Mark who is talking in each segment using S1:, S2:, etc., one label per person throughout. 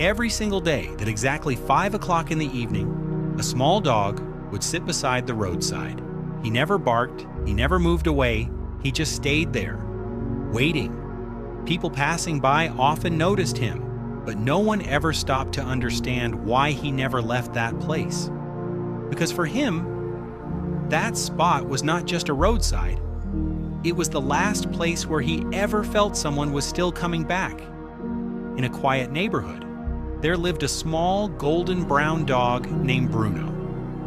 S1: every single day that exactly 5 o'clock in the evening, a small dog would sit beside the roadside. He never barked, he never moved away, he just stayed there, waiting. People passing by often noticed him, but no one ever stopped to understand why he never left that place. Because for him, that spot was not just a roadside, it was the last place where he ever felt someone was still coming back. In a quiet neighborhood, there lived a small golden brown dog named Bruno.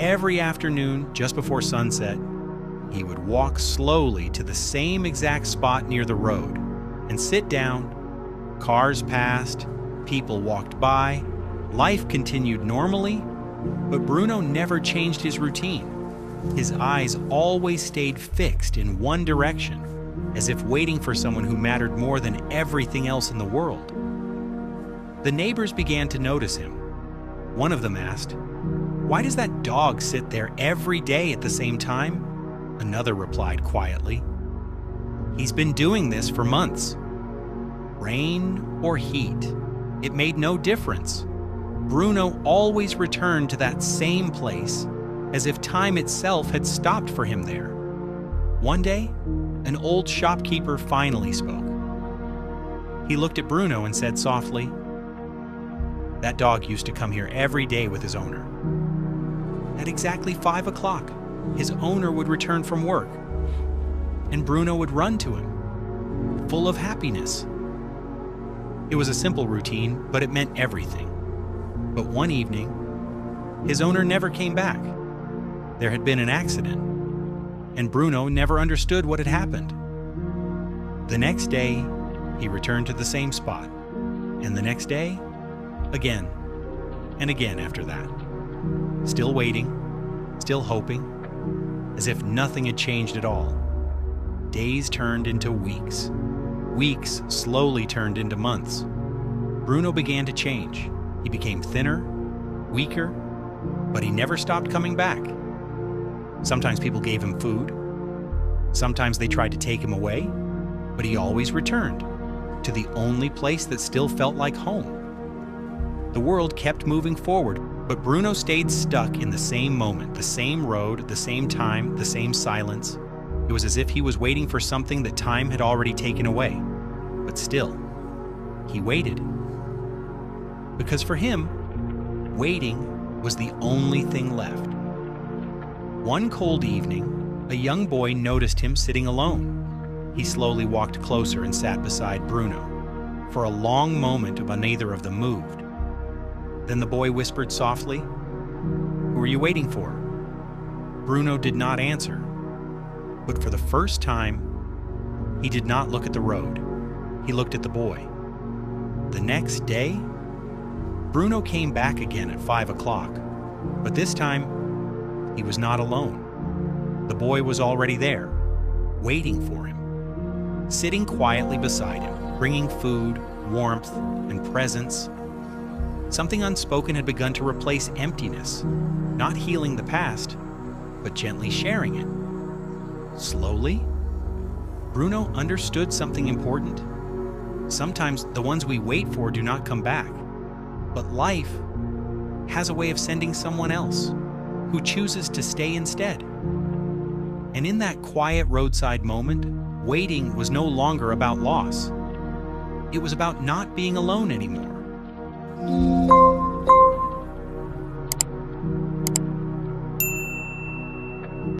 S1: Every afternoon, just before sunset, he would walk slowly to the same exact spot near the road and sit down. Cars passed, people walked by, life continued normally, but Bruno never changed his routine. His eyes always stayed fixed in one direction, as if waiting for someone who mattered more than everything else in the world. The neighbors began to notice him. One of them asked, "Why does that dog sit there every day at the same time?" Another replied quietly, "He's been doing this for months." Rain or heat, it made no difference. Bruno always returned to that same place, as if time itself had stopped for him there. One day, an old shopkeeper finally spoke. He looked at Bruno and said softly, "That dog used to come here every day with his owner. At exactly 5 o'clock, his owner would return from work, and Bruno would run to him, full of happiness." It was a simple routine, but it meant everything. But one evening, his owner never came back. There had been an accident, and Bruno never understood what had happened. The next day, he returned to the same spot, and the next day, again and again after that. Still waiting, still hoping, as if nothing had changed at all. Days turned into weeks. Weeks slowly turned into months. Bruno began to change. He became thinner, weaker, but he never stopped coming back. Sometimes people gave him food. Sometimes they tried to take him away, but he always returned to the only place that still felt like home. The world kept moving forward, but Bruno stayed stuck in the same moment, the same road, the same time, the same silence. It was as if he was waiting for something that time had already taken away. But still, he waited. Because for him, waiting was the only thing left. One cold evening, a young boy noticed him sitting alone. He slowly walked closer and sat beside Bruno. For a long moment, but neither of them moved. Then the boy whispered softly, "Who are you waiting for?" Bruno did not answer. But for the first time, he did not look at the road. He looked at the boy. The next day, Bruno came back again at 5 o'clock. But this time, he was not alone. The boy was already there, waiting for him, sitting quietly beside him, bringing food, warmth, and presents. Something unspoken had begun to replace emptiness, not healing the past, but gently sharing it. Slowly, Bruno understood something important. Sometimes the ones we wait for do not come back, but life has a way of sending someone else who chooses to stay instead. And in that quiet roadside moment, waiting was no longer about loss. It was about not being alone anymore.